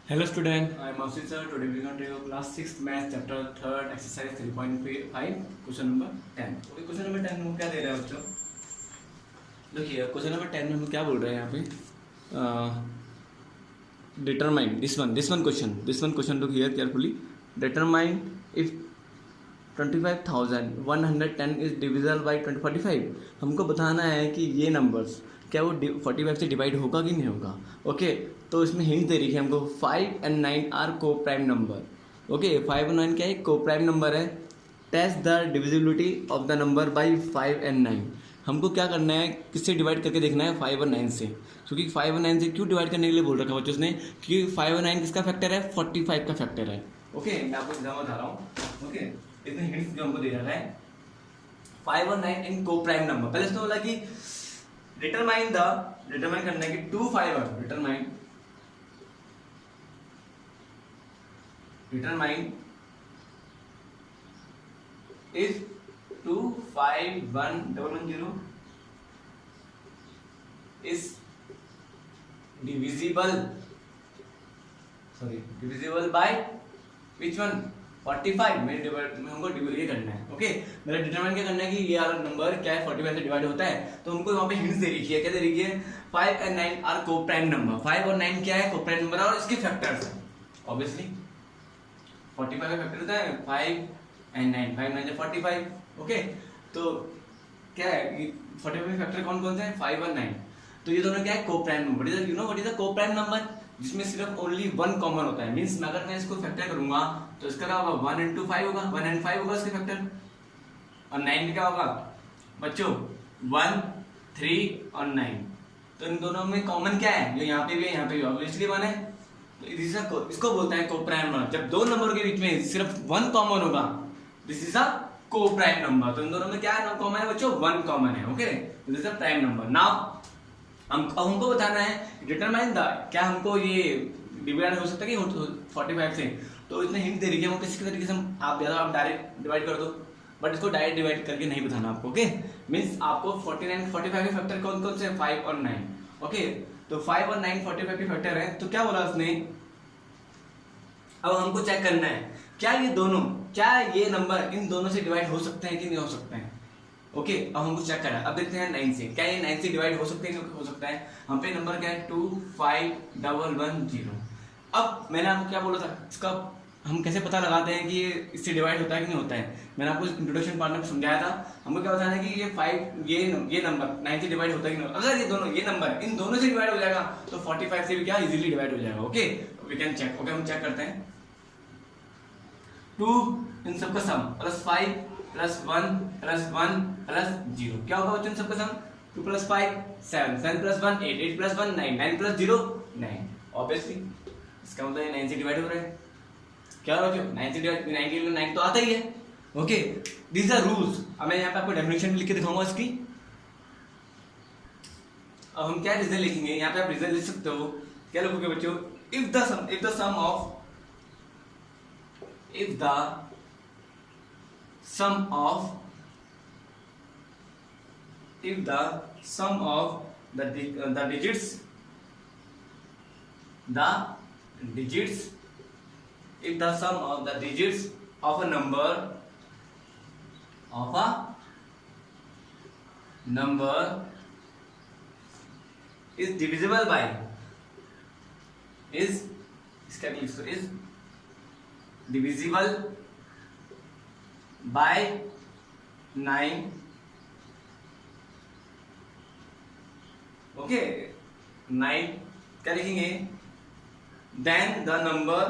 Hello student, I am Austin sir. Today we are going to take class 6th math chapter 3rd exercise 3.5 question number 10. Okay, question number 10 में क्या दे रहा है बच्चों? देखिए question number 10 में हम क्या बोल रहे हैं यहाँ पे determine this one question look here carefully. Determine if 25,110 is divisible by 45. हमको बताना है कि ये नंबर्स क्या वो 45 से डिवाइड होगा कि नहीं होगा. ओके तो इसमें हिंट दे रही है हमको 5 and 9 are coprime number. Okay 5 और 9 क्या है, को प्राइम नंबर है. Test the divisibility of the number by 5 and 9. हमको क्या करना है, किससे डिवाइड करके देखना है, 5 और 9 से. क्योंकि 5 और 9 से क्यों डिवाइड करने के लिए बोल रखा है बच्चों उसने, क्योंकि 5 और 9 किसका फैक्टर है, 45 का फैक्टर है. ओके मैं आपको एग्जाम्पल बता रहा हूँ. ओके इतने हिंट्स जो हमको दे रहा है 5 और 9 इन को प्राइम नंबर. पहले इसमें बोला कि डिटरमाइन करना है कि 2 5 determine if 2 5 1 1 0 is divisible by which one, 45. मेरे हमको ये करना है. ओके मेरा डिटरमाइन क्या करना है कि ये वाला नंबर क्या है 45 से डिवाइड होता है. तो हमको वहाँ पे हिंट्स दे रखी है. क्या दे रखी है, 5 and 9 are coprime number. 5 और 9 क्या है, को प्राइम नंबर और इसके फैक्टर्स हैं. ऑब्वियसली 45 का फैक्टर होता है 5 and 9, 5 9 45. ओके तो क्या है, 45 फैक्टर कौन कौन से हैं, 5 और 9. तो ये दोनों क्या है, coprime number. You know what is the को प्राइम नंबर, जिसमें सिर्फ ओनली वन कॉमन होता है. मींस अगर मैं इसको फैक्टर करूंगा तो इसका क्या होगा, 1 into 5 होगा, 1 and 5 होगा इसके फैक्टर. और 9 क्या होगा बच्चों, 1 3 और 9. तो इन दोनों में कॉमन क्या है, जो यहाँ पे भी है यहाँ पे भी होगा, इसलिए 1 है. तो इसको बोलता है को प्राइम नंबर. जब दो नंबर के बीच में सिर्फ वन कॉमन होगा, दिस इज अ को प्राइम नंबर. तो इन दोनों में क्या है, कॉमन है बच्चों, 1 कॉमन है. Okay this is a prime number. Now हमको बताना है डिटरमाइन द, क्या हमको ये डिवाइड हो सकता है कि 45 से. तो इसमें हिंट दे रही है वो किसी तरीके से आप डायरेक्ट डिवाइड कर दो, बट इसको डायरेक्ट डिवाइड करके नहीं बताना आपको. ओके मींस आपको 49 45 के फैक्टर कौन कौन से, 5 और 9. ओके तो 5 और 9 45 के फैक्टर है. तो क्या बोला उसने, अब हमको चेक करना है क्या ये दोनों, क्या ये नंबर इन दोनों से डिवाइड हो सकते हैं कि नहीं हो सकते हैं. ओके अब हमको चेक करना है. अब देखते हैं 9 से, क्या ये 9 से डिवाइड हो सकते हैं कि हो सकता है. हम पे नंबर क्या है 2 5 1 1 0. अब मैंने आपको क्या बोला था, इसका हम कैसे पता लगाते हैं कि ये इससे डिवाइड होता है कि नहीं होता है. मैंने आपको इंट्रोडक्शन पार्ट में समझाया था. हमको क्या बताना है कि ये 5 ये नंबर 9 से डिवाइड होता है कि नहीं. अगर ये दोनों ये नंबर इन दोनों से डिवाइड हो जाएगा तो 45 से भी क्या इजीली डिवाइड हो जाएगा. Okay we can check. Okay हम चेक करते हैं. 2 इन सबका सम +5 +1 +1 +0 क्या होगा बच्चों इन सबका सम, 2 + 5 7 7 + 1 8 8 + 1 9 9 + 0 9. ऑब्वियसली इसका मतलब ये 9 से डिवाइड हो रहा है. क्या हो बच्चों 9 से डिवाइड, 9 के लिए 9 तो आता ही है. Okay these are rules. अब मैं यहाँ पे आपको डेफिनेशन लिख के दिखाऊंगा इसकी. अब हम क्या रिजल्ट लिखेंगे, यहाँ पे आप रिजल्ट लिख सकते हो. क्या लिखोगे बच्चों, if the sum of the digits if the sum of the digits of a number is divisible by is divisible by 9. Okay 9 क्या लिखेंगे, then the number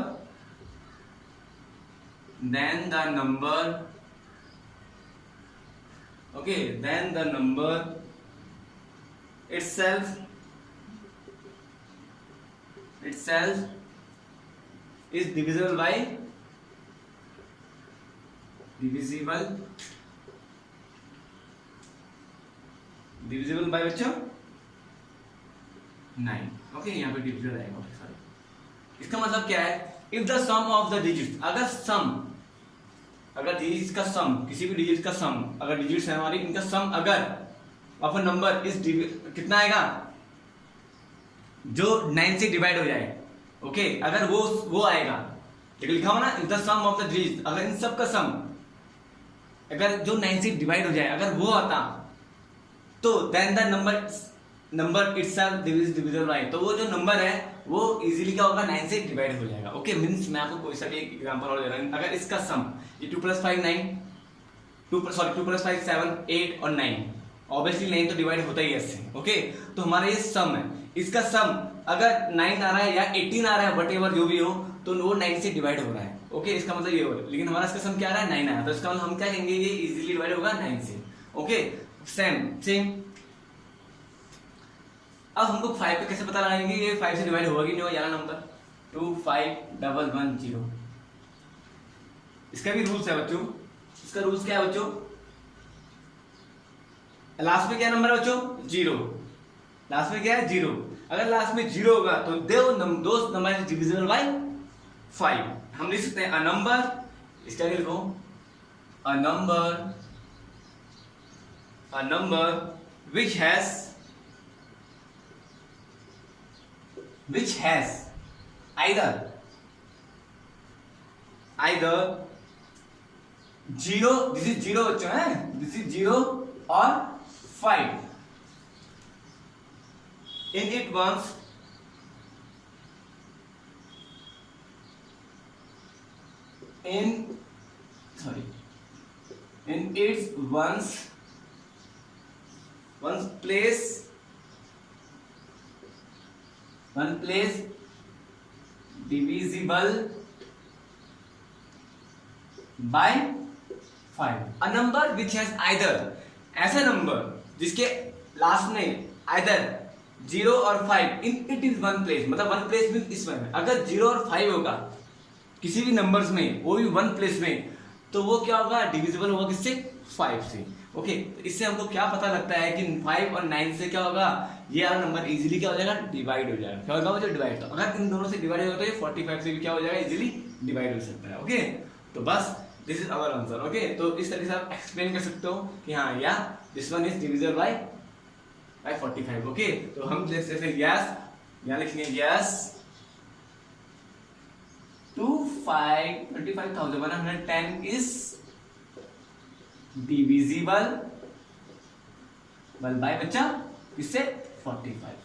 okay then the number itself is divisible by बच्चों 9. Okay यहाँ पे division आएगा. इसका मतलब क्या है, if the sum of the digits, अगर डिजिट्स का सम, किसी भी डिजिट का सम, अगर डिजिट्स है हमारी, इनका सम अगर ऑफ अ नंबर इस कितना आएगा, जो 9 से डिवाइड हो जाए. ओके अगर वो आएगा, देखो लिखा हुआ ना the sum of the digit, अगर इन सब का सम अगर जो 9 से डिवाइड हो जाए अगर वो आता तो then the number itself divisible by, तो वो जो नंबर है वो इजीली क्या होगा 9 से डिवाइड हो जाएगा। ओके मींस मैं आपको कोई सा भी एक एग्जांपल और दे रहा हूं, अगर इसका सम ये 2 + 5 9 2 + 5 7 8 और 9, ऑब्वियसली 9 तो डिवाइड होता ही है इससे। ओके तो हमारा ये सम है, इसका सम अगर 9 आ रहा है या 18 आ रहा है वटेवर जो भी हो तो वो 9 से डिवाइड हो रहा है। ओके इसका मतलब ये होगा, लेकिन हमारा इसका सम क्या आ रहा है 9 आया, तो इसका मतलब हम क्या कहेंगे ये इजीली डिवाइड होगा 9 से। ओके सेम अब हमको 5 पे कैसे पता लगाएंगे ये 5 से डिवाइड होगा कि नहीं होगा, ये वाला नंबर 25110, इसका भी रूल्स है बच्चों, इसका रूल्स क्या है बच्चों, लास्ट में क्या नंबर है बच्चों 0, लास्ट में क्या है 0, अगर लास्ट में 0 होगा तो दोस नंबर इज डिविजिबल बाय 5। हम लिख सकते हैं अ नंबर, इसका लिखो a number which has either 0, this is 0 बच्चों है, this is 0 और 5 in its ones place divisible by 5। A number which has either, ऐसा नंबर जिसके लास्ट में either 0 और 5 in it is one place, मतलब one place में इसमें अगर 0 और 5 होगा किसी भी नंबर्स में वो भी वन प्लेस में तो वो क्या होगा डिविजिबल होगा किससे 5 से। ओके तो इससे हमको क्या पता लगता है कि 5 और 9 से क्या होगा ये वाला नंबर इजीली क्या हो जाएगा डिवाइड हो जाएगा, क्या होगा वो जो डिवाइड, तो अगर इन दोनों से डिवाइड होगा तो ये 45 से भी क्या हो जाएगा इजीली डिवाइड हो सकता है। ओके तो बस this is our answer. Okay तो इस तरीके से आप एक्सप्लेन कर सकते हो कि हाँ या this one is divisible by 45। Okay तो हम देख सकते हैं यस, यहाँ लिखेंगे यस 25,110 is divisible by बच्चा इससे 45।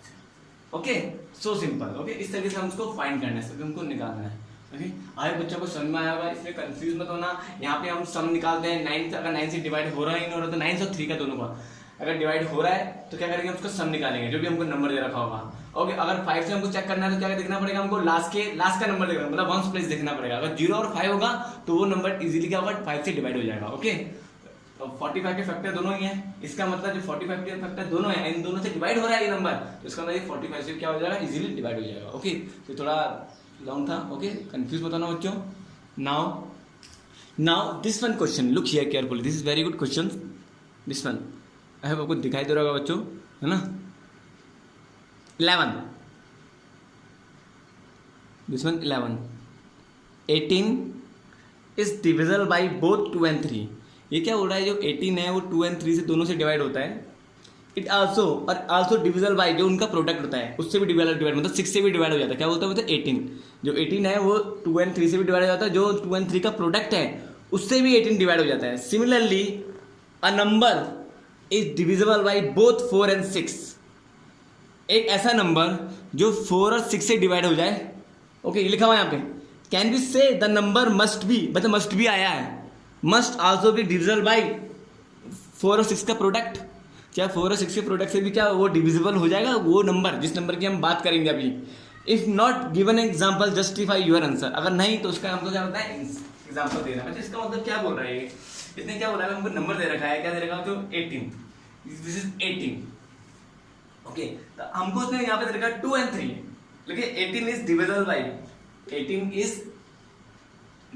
Okay so simple. ओके इस तरीके से हम उसको फाइंड करना है, हमको निकालना है। ओके आगे बच्चों को समझ में आया होगा, इसमें कंफ्यूज मत होना। यहाँ पे हम सम निकालते हैं 9 से, अगर 9 से डिवाइड हो रहा है नहीं हो रहा तो 9 और 3 का दोनों का अगर डिवाइड हो रहा है तो क्या करेंगे उसको सम निकालेंगे जो भी हमको नंबर दे रखा होगा। ओके अगर 5 से हमको चेक करना है तो क्या देखना पड़ेगा हमको लास्ट का नंबर देखना, मतलब वंस प्लेस देखना पड़ेगा। अगर 0 और 5 होगा तो वो नंबर इजीली क्या होगा 5 से डिवाइड हो जाएगा। ओके तो 45 के फैक्टर दोनों ही हैं, इसका मतलब जो 45 के फैक्टर दोनों हैं इन दोनों से डिवाइड हो रहा है ये नंबर, तो इसका मतलब 45 से क्या हो जाएगा इजीली डिवाइड हो जाएगा। ओके तो थोड़ा लॉन्ग था। ओके कंफ्यूज मत होना बच्चों। Now this one question look here carefully, this is very good question. This one I hope आपको दिखाई दे रहा होगा बच्चों, है ना। 11 this one 11 18 is divisible by both 2 and 3। ये क्या बोल रहा है जो 18 है वो 2 and 3 से दोनों से डिवाइड होता है। इट आल्सो डिविजिबल बाय जो उनका प्रोडक्ट होता है उससे भी डिवाइड मतलब 6 से भी डिवाइड हो जाता है। क्या बोलता है मतलब 18 जो 18 है वो 2 and 3 से भी डिवाइड हो जाता है, जो 2 and 3 का प्रोडक्ट है उससे भी 18 डिवाइड हो जाता है। Similarly a number is divisible by both 4 and 6। एक ऐसा नंबर जो 4 और 6 से डिवाइड हो जाए। ओके ये लिखा हुआ है यहाँ पे, कैन बी से द नंबर मस्ट बी, मतलब मस्ट भी आया है, must also be divisible by 4 और 6 का प्रोडक्ट। क्या 4 और 6 के प्रोडक्ट से भी क्या वो डिविजिबल हो जाएगा वो नंबर जिस नंबर की हम बात करेंगे अभी। If not given example justify your answer, अगर नहीं तो उसका हमको क्या होता है एग्जाम्पल दे रहा है। इसका मतलब क्या बोल रहा है इसने क्या बोला है हमको नंबर दे रखा है, क्या दे रखा है जो 18, दिस इज 18। ओके तो हमको उसने यहाँ पे दे रखा है 2 and 3, देखिए 18 is divisible by 18 is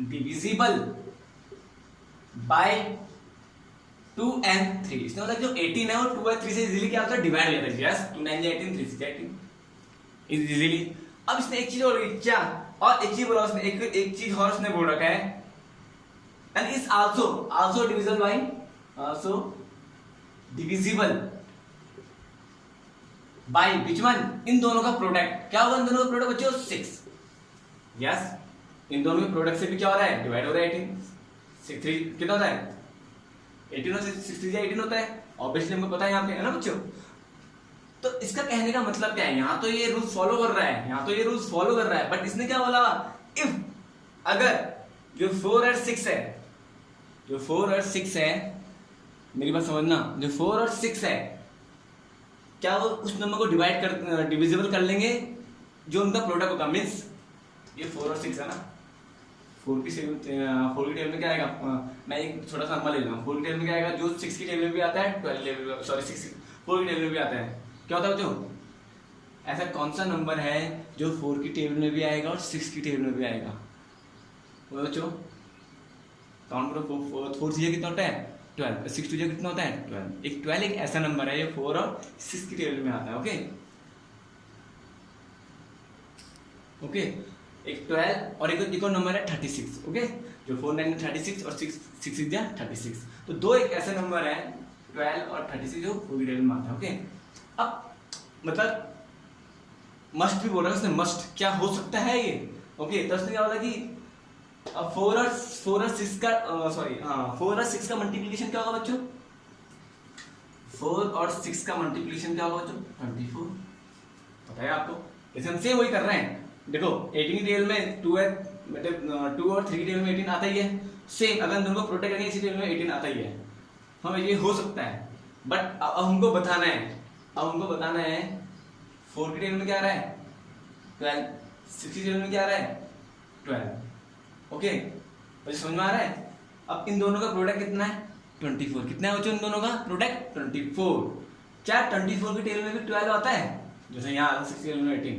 divisible by 2 and 3। इसका मतलब जो 18 है वो 2 and 3 से इजीली क्या होता है डिवाइड हो जाता है। Yes 2 9 18 3 6 18 easily. अब इसने एक चीज और क्या और एक चीज बोला उसने, एक चीज और उसने बोल रखा है and is also divisible by which one, इन दोनों का प्रोडक्ट। क्या होगा इन दोनों का प्रोडक्ट बच्चों 6। यस, इन दोनों में प्रोडक्ट से भी क्या हो रहा है, डिवाइड हो रहा है 18, 63 कितना होता है 18 और 63 18 होता है, ऑब्वियसली हमको पता है यहाँ पे, है ना बच्चों। तो इसका कहने का मतलब क्या है, यहाँ तो ये रूल्स फॉलो कर रहा है, यहाँ तो ये रूल्स फॉलो कर रहा है, बट इसने क्या बोला, इफ अगर जो 4 और 6 है, जो 4 और 6 है, मेरी बात समझना, जो 4 और 6 है, क्या वो उस नंबर को डिविजिबल कर लेंगे जो उनका प्रोडक्ट होगा, मीन्स ये 4 और 6 है ना, 4 की टेबल में क्या आएगा, मैं एक छोटा सा नंबर ले लूँगा, 4 की टेबल में क्या आएगा, जो 6 की टेबल में भी आता है, 4 की टेबल में भी आता है, क्या होता है बच्चों, ऐसा कौन सा नंबर है जो 4 की टेबल में भी आएगा और 6 की टेबल में भी आएगा, वो बच्चों काउंट करो, 4 चीजें कितना होता है 12, 6 चीजें कितना होता है 12, एक 12 एक ऐसा नंबर है ये 4 और 6 की टेबल में आता है, ओके ओके, एक 12 और एक और नंबर है 36, ओके, जो 4 9 36 और 6 6 36, तो दो एक ऐसे नंबर है 12 और 36 जो 4 की टेबल में आता है, ओके। अब मतलब मस्ट भी बोल रहा है उसने, मस्ट क्या हो सकता है ये, ओके, तो उसने क्या बोला कि अब 4 और 6 का 4 और 6 का मल्टीप्लिकेशन क्या होगा बच्चों, 4 और 6 का मल्टीप्लिकेशन क्या होगा बच्चों 24, पता है आपको, जैसे हम सेम वही कर रहे हैं, देखो 18 की टेबल में 2 है, मतलब 2 और 3 की टेबल में 18 आता ही है, सेम अगर दोनों को प्रोटेक्ट करेंगे इसी टेबल में 18 आता ही है, हमें ये हो सकता है, बट अब हमको बताना है, अब हमको बताना है 4 की टेबल में क्या आ रहा है 12, 6 की टेबल में क्या आ रहा है 12, ओके, मुझे समझ में आ रहा है। अब इन दोनों का प्रोडक्ट कितना है 24, कितना है बच्चों इन दोनों का प्रोडक्ट 24, क्या 24 की टेबल में भी 12 आता है, जैसे यहाँ 6 की टेबल में 18,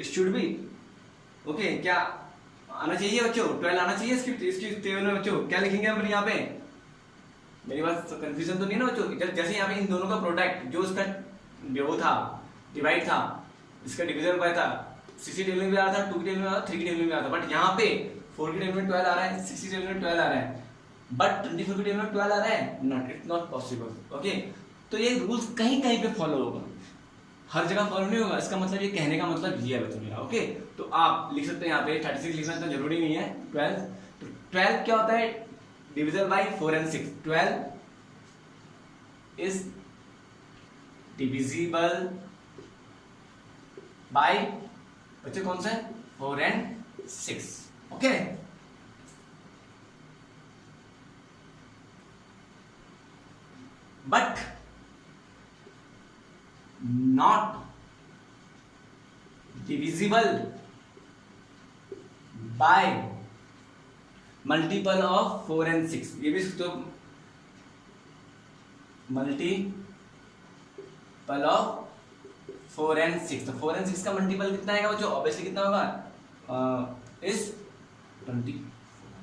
इट शुड बी, ओके, क्या आना चाहिए बच्चों 12 आना चाहिए इसकी टेबल में बच्चों, क्या लिखेंगे हम यहाँ पे, मेरी बात कंफ्यूजन तो नहीं है ना बच्चों, जैसे यहाँ पे इन दोनों का प्रोडक्ट जो उसका वो था डिवाइड था, इसका डिवीजन बाय था, 6 की टेबल में भी आ रहा था, 2 की टेबल में आ रहा था, 3 की टेबल में भी आ रहा था, बट यहाँ पे 4 की टेबल में 12 आ रहा है, 6 की टेबल में 12 आ रहा है, बट 24 की टेबल में 12 आ रहा है, not, it's not possible, okay. तो ये रूल्स कहीं कहीं पे फॉलो होगा, हर जगह फॉलो नहीं होगा, इसका मतलब ये कहने का मतलब ये है बच्चों मेरा, ओके। तो आप लिख सकते हैं यहाँ पे 36 लिखना इतना जरूरी नहीं है, 12, तो 12 क्या होता है divisible by 4 and 6, 12 is divisible by बच्चे कौन सा है 4 and 6, okay. But not divisible by multiple of 4 and 6, ये भी तो मल्टीपल ऑफ 4 and 6, तो 4 and 6 का मल्टीपल कितना आएगा बच्चों, ऑब्वियसली कितना होगा इस 24,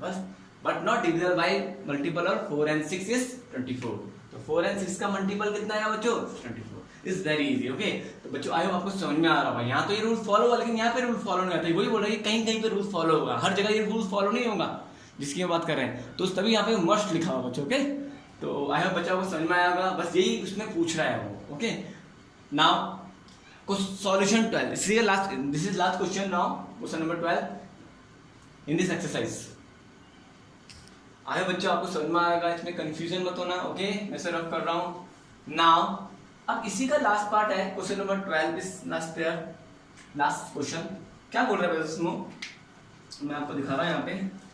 बस, but not divisible by multiple of 4 and 6 is 24, तो 4 and 6 का मल्टीपल कितना आएगा बच्चों 24, इज वेरी इजी, ओके। तो बच्चों आई होप आपको समझ में आ रहा होगा, यहाँ तो ये रूल फॉलो होगा, लेकिन यहाँ पे रूल फॉलो नहीं होता है, वही बोल रहा है कहीं कहीं पे रूल फॉलो होगा, हर जगह ये रूल फॉलो नहीं होगा जिसकी हम बात कर रहे हैं, तो तभी यहाँ पे मस्ट लिखा होगा बच्चों, ओके। तो आई होप बच्चा को समझ में आया होगा, बस यही उसमें पूछ रहा है वो, okay. Now solution 12, this is last question now, question number 12 in this exercise. I hope बच्चों आपको समझ में आएगा, इसमें कंफ्यूजन मत होना, ओके, मैं से रफ कर रहा हूँ नाउ। अब इसी का लास्ट पार्ट है question number 12 is last question, क्या बोल रहा है इसमें, मैं आपको दिखा रहा हूं यहाँ पे,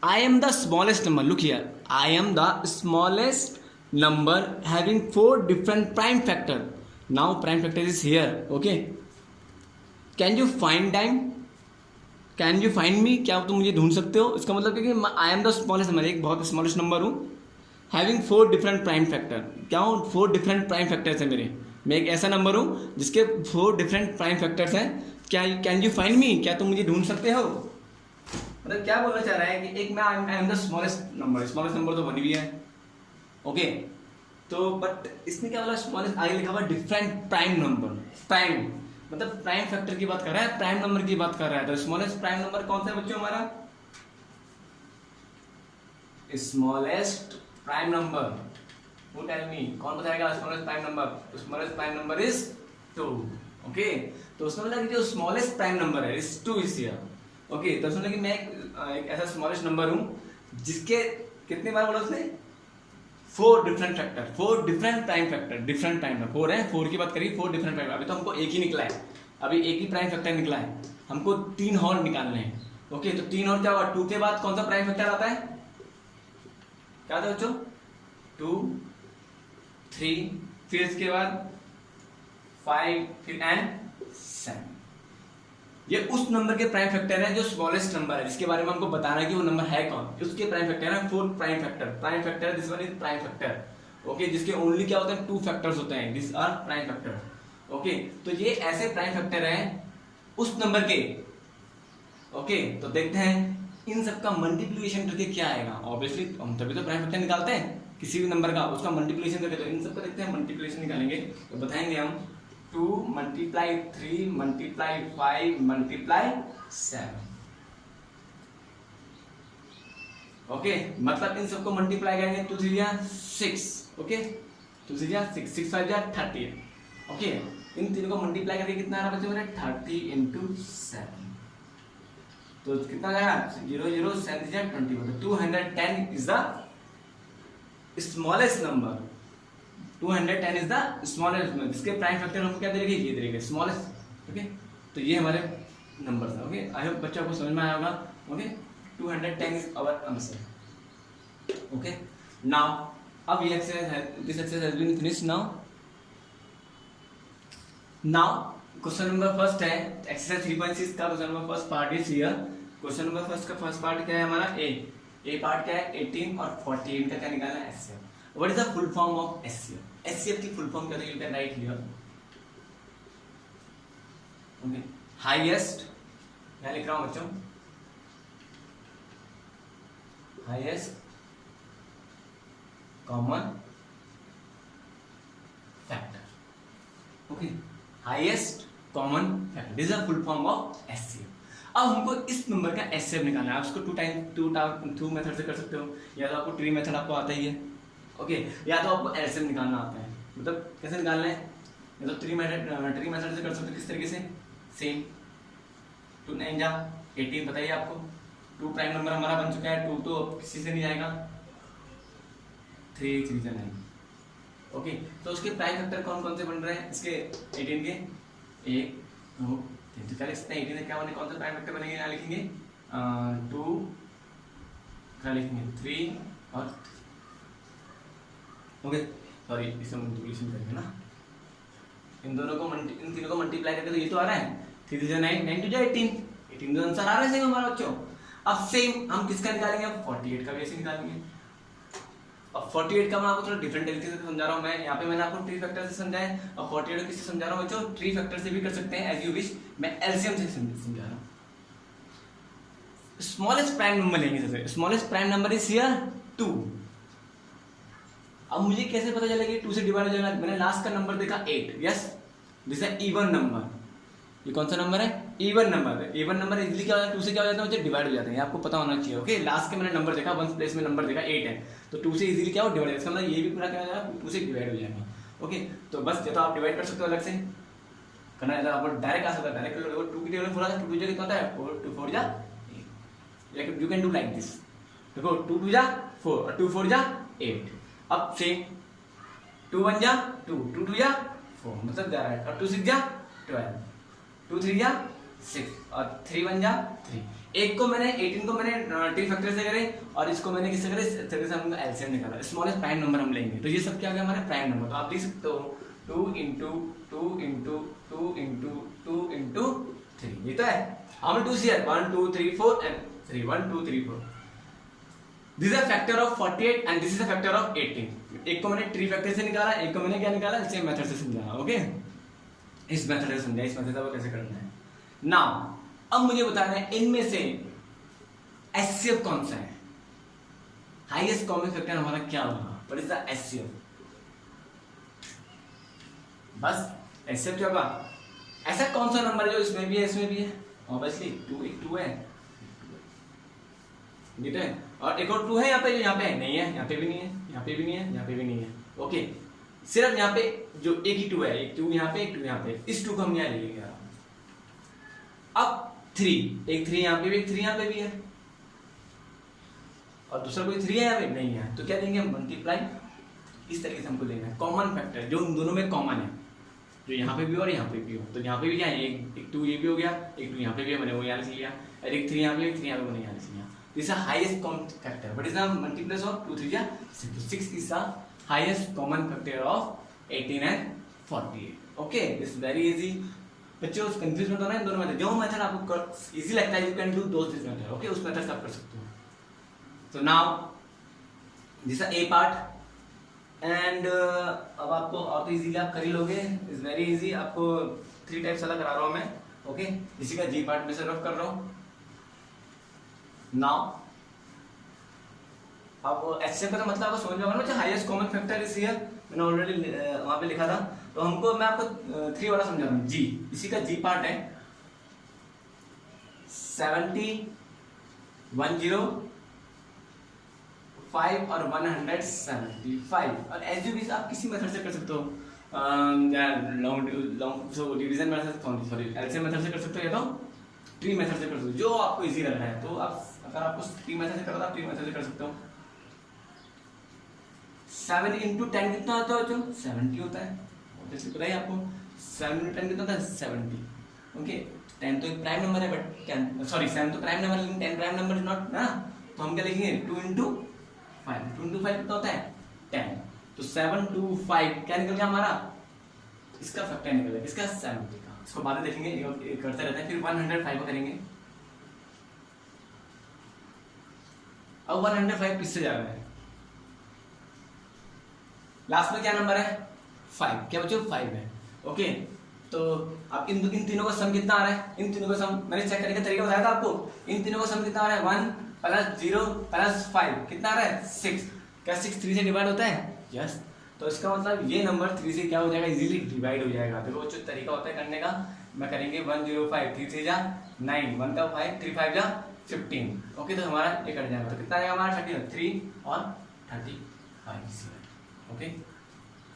I am the smallest number, look here, I am the smallest number having 4 different prime factor, now prime factor is here, okay, can you find me, क्या तुम मुझे ढूंढ सकते हो, इसका मतलब कि I am the smallest number, एक बहुत स्मॉलेस्ट नंबर हूँ, हैविंग 4 डिफरेंट प्राइम फैक्टर, क्या हूँ 4 डिफरेंट प्राइम फैक्टर्स है मेरे, मैं एक ऐसा नंबर हूँ जिसके 4 डिफरेंट प्राइम फैक्टर्स हैं, क्या कैन यू फाइंड मी, क्या तुम मुझे ढूंढ सकते हो, मतलब क्या बोलना चाह रहा है कि एक मैं I am the smallest number तो बनी भी है, ओके, तो बट इसमें क्या बोला स्मॉलेस्ट, आगे लिखा हुआ डिफरेंट प्राइम नंबर, प्राइम मतलब प्राइम फैक्टर की बात कर रहा है, प्राइम नंबर की बात कर रहा है, तो स्मॉलेस्ट प्राइम नंबर कौन सा है बच्चों हमारा, smallest prime number, who tell me, कौन बताएगा smallest prime number, smallest prime number is 2, okay तो उसमें बोला कि जो स्मॉलेस्ट प्राइम नंबर है इज 2 इज हियर। ओके तो उसमें कि मैं एक ऐसा स्मॉलेस्ट नंबर हूं जिसके कितने बार बोला उसने 4 different factor, 4 different prime factor, different prime 4 है, 4 की बात करिए 4 डिफरेंट प्राइम। अभी तो हमको एक ही निकला है, अभी एक ही प्राइम फैक्टर निकला है, हमको 3 और निकालने हैं। ओके तो 3 और क्या हुआ, 2 के बाद कौन सा प्राइम फैक्टर आता है, क्या था बच्चों, 2 3 फिर इसके बाद 5 फिर एंड 7। ये उस नंबर के प्राइम फैक्टर है जो स्मॉलेस्ट नंबर है, जिसके बारे में हमको बताना है कि वो नंबर है कौन। उसके प्राइम फैक्टर है 4 prime factor, prime factor this one is prime factor. Okay जिसके ओनली क्या होते हैं 2 फैक्टर्स होते हैं, this are prime factor. Okay तो ये ऐसे प्राइम फैक्टर हैं उस नंबर के। ओके तो देखते हैं इन सबका मल्टीप्लिकेशन करके क्या आएगा। ऑब्वियसली हम तभी तो प्राइम फैक्टर निकालते हैं किसी भी नंबर का, उसका मल्टीप्लिकेशन करके। तो इन सबका देखते हैं मल्टीप्लिकेशन निकालेंगे तो बताएंगे हम 2 मल्टीप्लाई 3 मल्टीप्लाई 5 मल्टीप्लाई 7। ओके मतलब इन सबको मल्टीप्लाई करेंगे 2 3 6। ओके 2 3 6 6 5 30। ओके इन तीनों को मल्टीप्लाई करके कितना आ रहा बच्चों मेरे 30 into 7 तो कितना आया 0 0 7 20 मतलब 210 is the smallest number. 210 is the smallest number जिसके प्राइम फैक्टर हमको क्या दे रहे, ये दे रहे स्मॉलेस्ट। ओके तो ये हमारे नंबर है। ओके आई होप बच्चों को समझ में आया होगा। Okay 210 is our answer. Okay now अब ये एक्सरसाइज है, this exercise has been finished now question number first है एक्सरसाइज 3.6 का question number first part is here. Question number first का फर्स्ट पार्ट क्या है हमारा, ए पार्ट क्या है 18 और 48 का क्या निकालना है HCF. What is the full form of HCF, HCF की फुल फॉर्म क्या है, you can write here. Okay highest, मैं लिख रहा हूं बच्चों highest common factor. Okay highest common factor this is the full form of HCF. अब हमको इस नंबर का एचसीएफ निकालना है। आप इसको टू मेथड से कर सकते हो, या तो आपको ट्री मेथड आपको आता ही है। ओके या तो आपको एलसीएम निकालना आता है। मतलब कैसे निकालना है, या तो ट्री मेथड से कर सकते हो। किस तरीके से, सेम 2 9 जा 18 बताइए आपको 2 प्राइम नंबर हमारा बन चुका है, 2 तो किसी से नहीं जाएगा, 3 3 जा 9। ओके तो उसके प्राइम फैक्टर कौन कौन से बन रहे हैं इसके 18 के 1 2 3। तो क्या लिख सकते हैं 18 से क्या बने, कौन सा प्राइम फैक्टर बनेंगे, यहाँ लिखेंगे 2 क्या लिखेंगे 3 और 3। ओके सॉरी इसे मल्टीप्लिकेशन करेंगे ना, इन तीनों को मल्टीप्लाई करके तो ये तो आ रहा है 3 3 9 9 2 18 तो आंसर आ रहा है सेम हमारा बच्चों। अब सेम हम किसका निकालेंगे, 48 का भी ऐसे निकालेंगे। अब 48 का मैं आपको थोड़ा डिफरेंट तरीके से समझा रहा हूँ। मैं यहाँ पे मैंने आपको ट्री फैक्टर से समझाया, अब 48 को किससे समझा रहा हूँ बच्चों, ट्री फैक्टर से भी कर सकते हैं एज यू विश, मैं एलसीएम से समझा रहा हूँ। स्मॉलेस्ट प्राइम नंबर लेंगे सबसे, smallest prime number is here 2। अब मुझे कैसे पता चलेगा 2 से डिवाइड हो जाएगा, मैंने लास्ट का नंबर देखा 8, यस दिस है इवन नंबर। ये कौन सा नंबर है, इवन नंबर है। इवन नंबर इजीली क्या हो जाता है, 2 से क्या हो जाता है मुझे डिवाइड हो जाते हैं, आपको पता होना चाहिए। ओके लास्ट के मैंने नंबर देखा, 1 प्लेस में नंबर देखा 8 है, तो 2 से इजीली क्या हो डिवाइड, इसका मतलब ये भी पूरा क्या हो जाएगा 2 से डिवाइड हो जाएगा। ओके तो बस ये तो आप डिवाइड कर सकते हो अलग से करना है, आपको डायरेक्ट आ सकता है, डायरेक्ट 2 की टेबल थोड़ा सा 2 2 कितना होता है 4 2 4 जा 8, you can do like this. देखो 2 2 जा 4 और 2 4 जा 8। अब सेम 2 1 जा 2 2 2 जा 4 मतलब जा रहा है, और 2 6 जा 12 2 3 जा 6 और 3 1 जा 3। एक को मैंने 18 को मैंने ट्री फैक्टर से करे और इसको मैंने किससे करे, इस तरीके से हमने एलसीएम निकाला। स्मॉलेस्ट प्राइम नंबर हम लेंगे, तो ये सब क्या गया हमारे प्राइम नंबर। तो आप लिख सकते हो 2 into 2 into 2 into 2 into 3, ये तो है। How many 2's here, 1 2 3 4 and 3 1 2 3 4। This is a factor of 48 and this is a factor of 18। एक को मैंने ट्री फैक्टर से निकाला, एक को मैंने क्या निकाला, सेम मेथड से समझाया। ओके इस मेथड से समझा, इस मेथड से कैसे करना है। नाउ अब मुझे बताना है इनमें से एचसीएफ कौन सा है, हाईएस्ट कॉमन फैक्टर हमारा क्या होगा, व्हाट इज द एचसीएफ। बस एचसीएफ क्या होगा, ऐसा कौन सा नंबर है जो इसमें भी है इसमें भी है, ऑब्वियसली 2 एक 2 है ठीक है, और एक और 2 है यहाँ पे, यहाँ पे नहीं है, यहाँ पे भी नहीं है, यहाँ पे भी नहीं है, यहाँ पे भी नहीं है। ओके सिर्फ यहाँ पे जो एक ही 2 है, एक 2 यहाँ पे, एक 2 यहाँ पे, इस 2 को हम यहाँ ले लेंगे। अब 3, एक 3 यहाँ पे भी, एक 3 यहाँ पे भी है, और दूसरा कोई 3 है यहाँ पे नहीं है, तो क्या लेंगे हम? मल्टीप्लाई। इस तरीके से हमको लेना है कॉमन फैक्टर जो उन दोनों में कॉमन है, जो यहाँ पे भी और यहाँ पे भी हो। तो यहाँ पे भी क्या है, एक 2 ये भी हो गया, एक 2 यहाँ पे भी है, मैंने वो यहाँ से लिया, और एक 3 यहाँ पे, एक 3 यहाँ पे, मैंने यहाँ से लिया। This is highest common factor, what is the multiple of 2 3 जा 6 is the highest common factor of 18 and 48। Okay, this is very easy. बच्चों कंफ्यूज मत होना, इन दोनों मेथड, जो मेथड आपको इजी लगता है you can do those this method. Okay, उस मेथड से आप कर सकते हो। So now this is A part and अब आपको और तो इजीली आप कर ही लोगे, इज वेरी इजी। आपको 3 टाइप्स अलग करा रहा हूँ मैं। ओके, इसी का G पार्ट में से रफ कर रहा हूँ। नाउ अब HCF का तो मतलब आपको समझ में आएगा ना, highest common factor is here, मैंने ऑलरेडी वहां पे लिखा था। तो हमको मैं आपको 3 वाला समझा रहा हूँ। G, इसी का G पार्ट है 70 10 5 और 175। और एज यू आप किसी मेथड से कर सकते हो, long division method, sorry LCM method से कर सकते हो, या तो ट्री मेथड से कर सकते हो, जो आपको इजी लग रहा है। तो आप अगर आपको ट्री मेथड से करना, आप ट्री मेथड से कर सकते हो। 7 into 10 कितना होता है? जो 70 होता है, जैसे पता है आपको। 7 into 10 कितना होता है? 70। ओके, 10 तो एक प्राइम नंबर है, बट सॉरी 7 तो प्राइम नंबर है, लेकिन 10 प्राइम नंबर इज नॉट ना। तो हम क्या लिखेंगे? 2 into 5। 2 into 5 कितना होता है? 10। तो 7 to 5 क्या निकल गया हमारा? इसका फैक्टर निकल गया, इसका 70 का। इसको बाद में देखेंगे, करते रहते हैं। फिर 105 को करेंगे। अब 105 किससे जा रहा है? लास्ट में क्या नंबर है? 5। क्या बच्चों? 5 है। ओके, तो अब इन तीनों का सम कितना आ रहा है? इन तीनों का सम मैंने चेक करने का तरीका बताया था आपको। इन तीनों का सम कितना आ रहा है? 1 + 0 + 5 कितना आ रहा है? 6। क्या 6 3 से डिवाइड होता है? यस। तो इसका मतलब ये नंबर 3 से क्या हो जाएगा? इजीली डिवाइड हो जाएगा। देखो बच्चों, तरीका होता है करने का। मैं करेंगे 105, 3 3 जा 9, 1 का 5, 3 5 जा 15। ओके, तो हमारा ये कट जाएगा। तो कितना आएगा हमारा? 30, 3 और 35। ओके,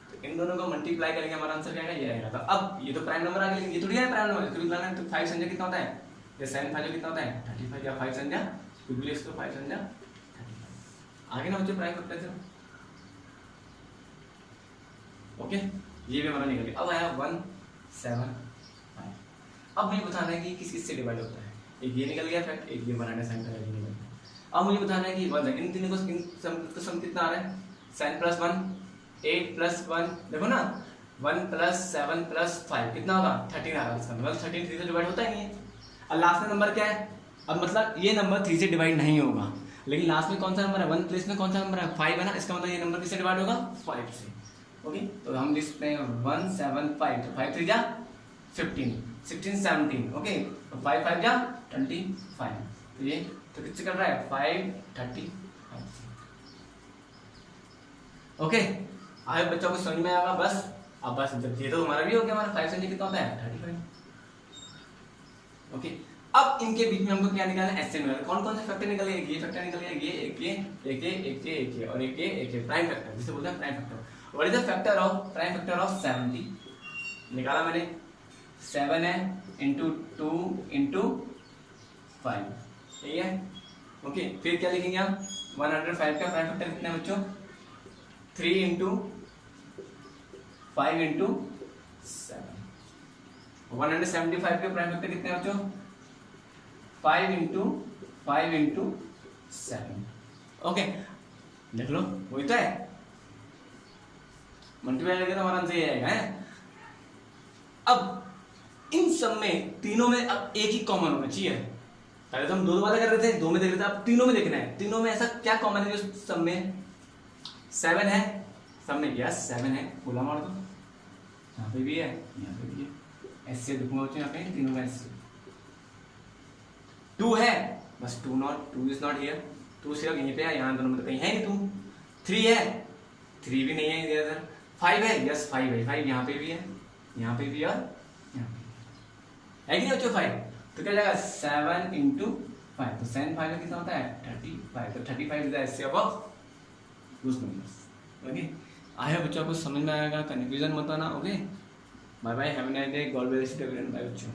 तो इन दोनों को मल्टीप्लाई करेंगे, हमारा आंसर क्या आएगा? ये आएगा। तो अब ये तो प्राइम नंबर आ गया, लेकिन ये थोड़ी है प्राइम नंबर। क्योंकि लाना है तो 5 संख्या कितना होता है? ये 7 5 कितना होता है? 35। या 5 संख्या कुछ भी इसको 5 संख्या 35 आगे ना बच्चों प्राइम फैक्टर से। ओके, ये भी हमारा निकल गया। अब आया 175। अब मुझे बताना है कि किस किस से डिवाइड होता है। एक ये निकल गया फैक्ट, एक ये बनाना सेंटर निकल गया। अब मुझे बताना है कि इन तीनों को सम कितना आ रहा है? 7 + 1 8 + 1, देखो ना, 1 + 7 + 5 कितना होगा? 13 आ रहा है। इसका मतलब 13 3 से डिवाइड होता ही नहीं है। और लास्ट में नंबर क्या है? अब मतलब ये नंबर 3 से डिवाइड नहीं होगा, लेकिन लास्ट में कौन सा नंबर है? 1 प्लेस में कौन सा नंबर है? 5 है ना। इसका मतलब ये नंबर किससे डिवाइड होगा? 5 से। ओके, तो हम लिखते हैं 175। तो 5 3 जा 15, 16 17। ओके, तो 5 5 जा 25। तो ये तो किससे कर रहा है? 5 35। ओके, आगे बच्चों को समझ में आएगा बस। अब बस जब ये तो हमारा भी हो गया, हमारा 5 सेंटी कितना होता है? 35। ओके, अब इनके बीच में हमको क्या निकालना है? एचसीएफ निकालना है। कौन कौन से फैक्टर निकले? एक ये फैक्टर निकल गया, ये एक ये एक ये एक ये एक ये और एक ये प्राइम फैक्टर, जिसे बोलते हैं prime factor. What is the factor of prime factor of 70? निकाला मैंने। 7 है इंटू 2 इंटू 5, ठीक है। ओके, फिर क्या लिखेंगे हम? 105 का प्राइम फैक्टर कितना है बच्चों? 3 इंटू 5 इंटू 7। 175 के प्राइम फैक्टर कितने बच्चों? 5 इंटू 5 इंटू 7। ओके, देख लो, वही तो है। मल्टीप्लाई करके तो हमारा आंसर ये आएगा। अब इन सब में तीनों में अब एक ही कॉमन होना चाहिए। पहले तो हम 2 वाले कर रहे थे, 2 में देख रहे थे, अब तीनों में देखना है। तीनों में ऐसा क्या कॉमन है जो सब में? 7 है सब में। यस 7 है, बोला मार दो। यहाँ पे भी है, यहाँ पे भी है। ऐसे देखूंगा बच्चों, यहाँ पे तीनों का ऐसे। 2 है बस, 2 इज नॉट हियर। 2 सिर्फ यहीं पे है, यहाँ दोनों में तो कहीं है नहीं 2। 3 है, 3 भी नहीं है इधर। 5 है, यस 5 है, 5 यहाँ पे भी है, यहाँ पे भी और यहाँ पे है कि नहीं बच्चों? 5 तो क्या जाएगा? 7 इंटू 5। तो 7 5 का कितना होता है? 35। तो 35 is the HCF of those numbers. Okay, आया बच्चों, आपको समझ में आएगा, कन्फ्यूजन मत आना। Okay, bye bye, have a nice day, God bless you everyone, bye बच्चों।